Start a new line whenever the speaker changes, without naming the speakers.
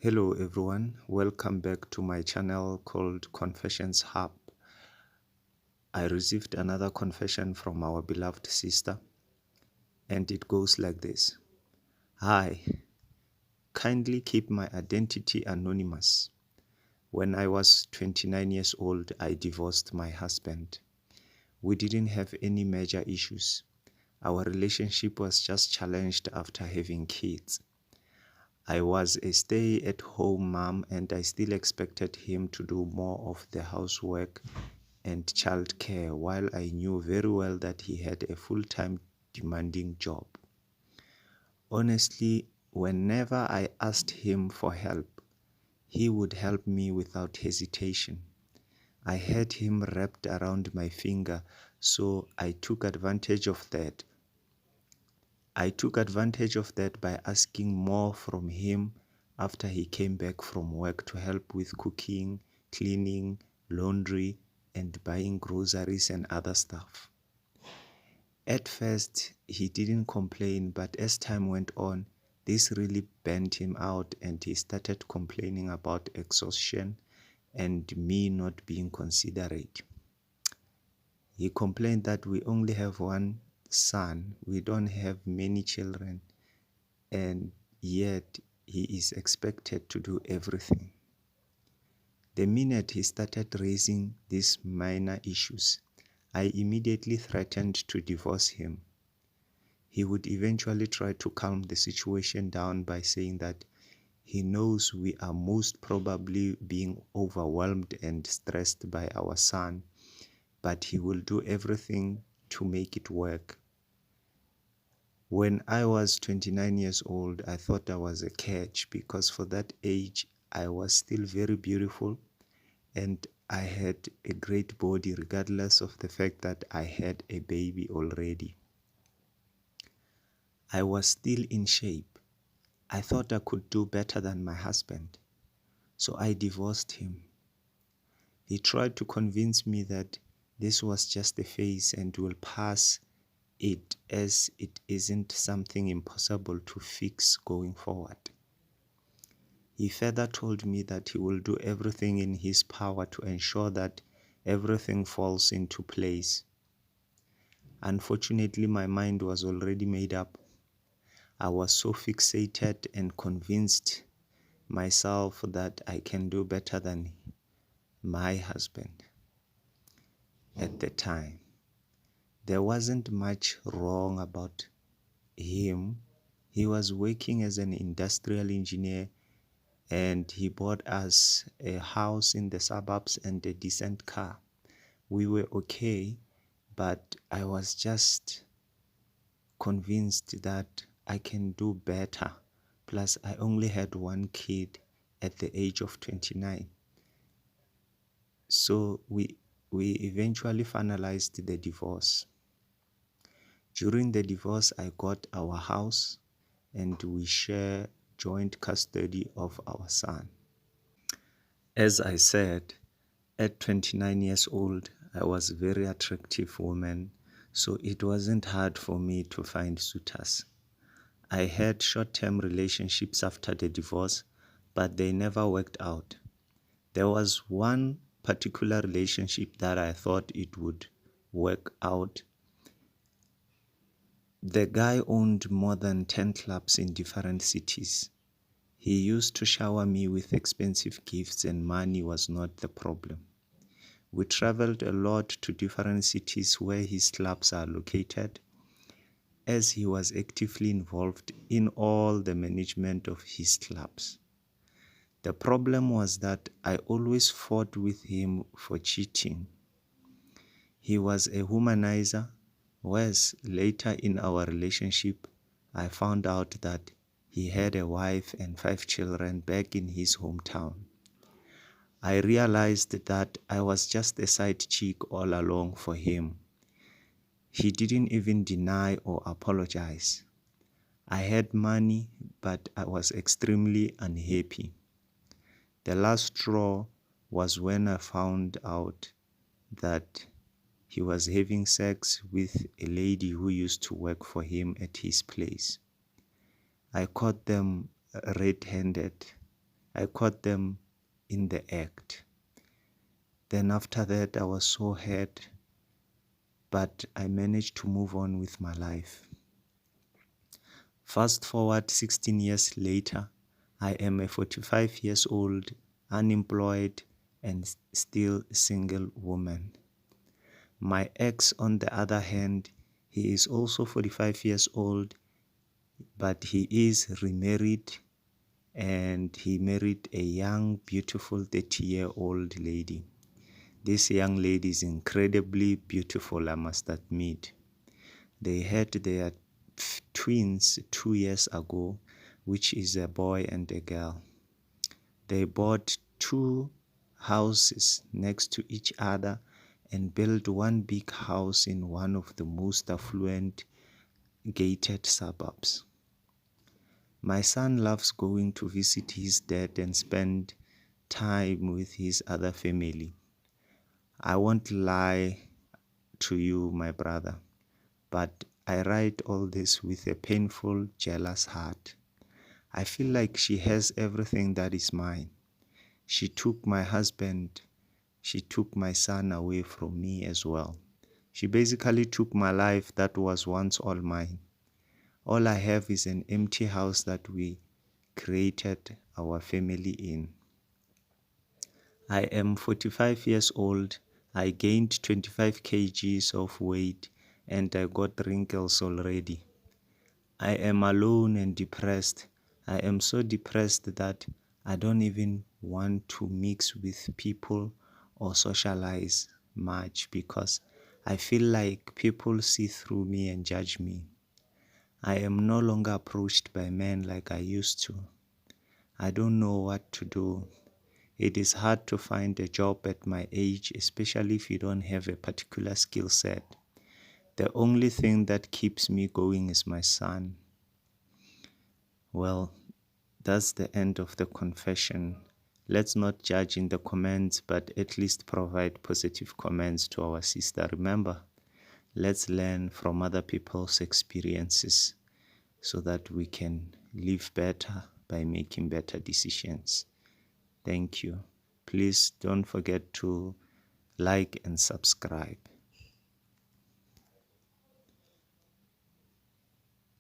Hello everyone, welcome back to my channel called Confessions Hub. I received another confession from our beloved sister, and it goes like this. Hi, kindly keep my identity anonymous. When I was 29 years old, I divorced my husband. We didn't have any major issues. Our relationship was just challenged after having kids. I was a stay-at-home mom and I still expected him to do more of the housework and childcare while I knew very well that he had a full-time demanding job. Honestly, whenever I asked him for help, he would help me without hesitation. I had him wrapped around my finger, so I took advantage of that. By asking more from him after he came back from work to help with cooking, cleaning, laundry, and buying groceries and other stuff. At first, he didn't complain, but as time went on, this really burnt him out and he started complaining about exhaustion and me not being considerate. He complained that we only have one son, we don't have many children, and yet he is expected to do everything. The minute he started raising these minor issues, I immediately threatened to divorce him. He would eventually try to calm the situation down by saying that he knows we are most probably being overwhelmed and stressed by our son, but he will do everything to make it work. When I was 29 years old, I thought I was a catch because for that age, I was still very beautiful and I had a great body regardless of the fact that I had a baby already. I was still in shape. I thought I could do better than my husband, so I divorced him. He tried to convince me that this was just a phase and will pass it as it isn't something impossible to fix going forward. He further told me that he will do everything in his power to ensure that everything falls into place. Unfortunately, my mind was already made up. I was so fixated and convinced myself that I can do better than my husband at the time. There wasn't much wrong about him. He was working as an industrial engineer and he bought us a house in the suburbs and a decent car. We were okay, but I was just convinced that I can do better. Plus, I only had one kid at the age of 29. So we eventually finalized the divorce. During the divorce, I got our house and we share joint custody of our son. As I said, at 29 years old, I was a very attractive woman, so it wasn't hard for me to find suitors. I had short-term relationships after the divorce, but they never worked out. There was one particular relationship that I thought it would work out. The guy owned more than 10 clubs in different cities. He used to shower me with expensive gifts and money was not the problem. We traveled a lot to different cities where his clubs are located, as he was actively involved in all the management of his clubs. The problem was that I always fought with him for cheating. He was a womanizer, whereas later in our relationship, I found out that he had a wife and 5 children back in his hometown. I realized that I was just a side chick all along for him. He didn't even deny or apologize. I had money, but I was extremely unhappy. The last straw was when I found out that he was having sex with a lady who used to work for him at his place. I caught them red-handed I caught them in the act. Then after that, I was so hurt, but I managed to move on with my life. Fast forward 16 years later, I am a 45 years old, unemployed, and still single woman. My ex, on the other hand, he is also 45 years old, but he is remarried, and he married a young, beautiful 30-year-old lady. This young lady is incredibly beautiful, I must admit. They had their twins 2 years ago, which is a boy and a girl. They bought two houses next to each other and built one big house in one of the most affluent gated suburbs. My son loves going to visit his dad and spend time with his other family. I won't lie to you, my brother, but I write all this with a painful, jealous heart. I feel like she has everything that is mine. She took my husband, she took my son away from me as well. She basically took my life that was once all mine. All I have is an empty house that we created our family in. I am 45 years old. I gained 25 kgs of weight and I got wrinkles already. I am alone and depressed. I am so depressed that I don't even want to mix with people or socialize much because I feel like people see through me and judge me. I am no longer approached by men like I used to. I don't know what to do. It is hard to find a job at my age, especially if you don't have a particular skill set. The only thing that keeps me going is my son. Well, that's the end of the confession. Let's not judge in the comments, but at least provide positive comments to our sister. Remember, let's learn from other people's experiences so that we can live better by making better decisions. Thank you. Please don't forget to like and subscribe.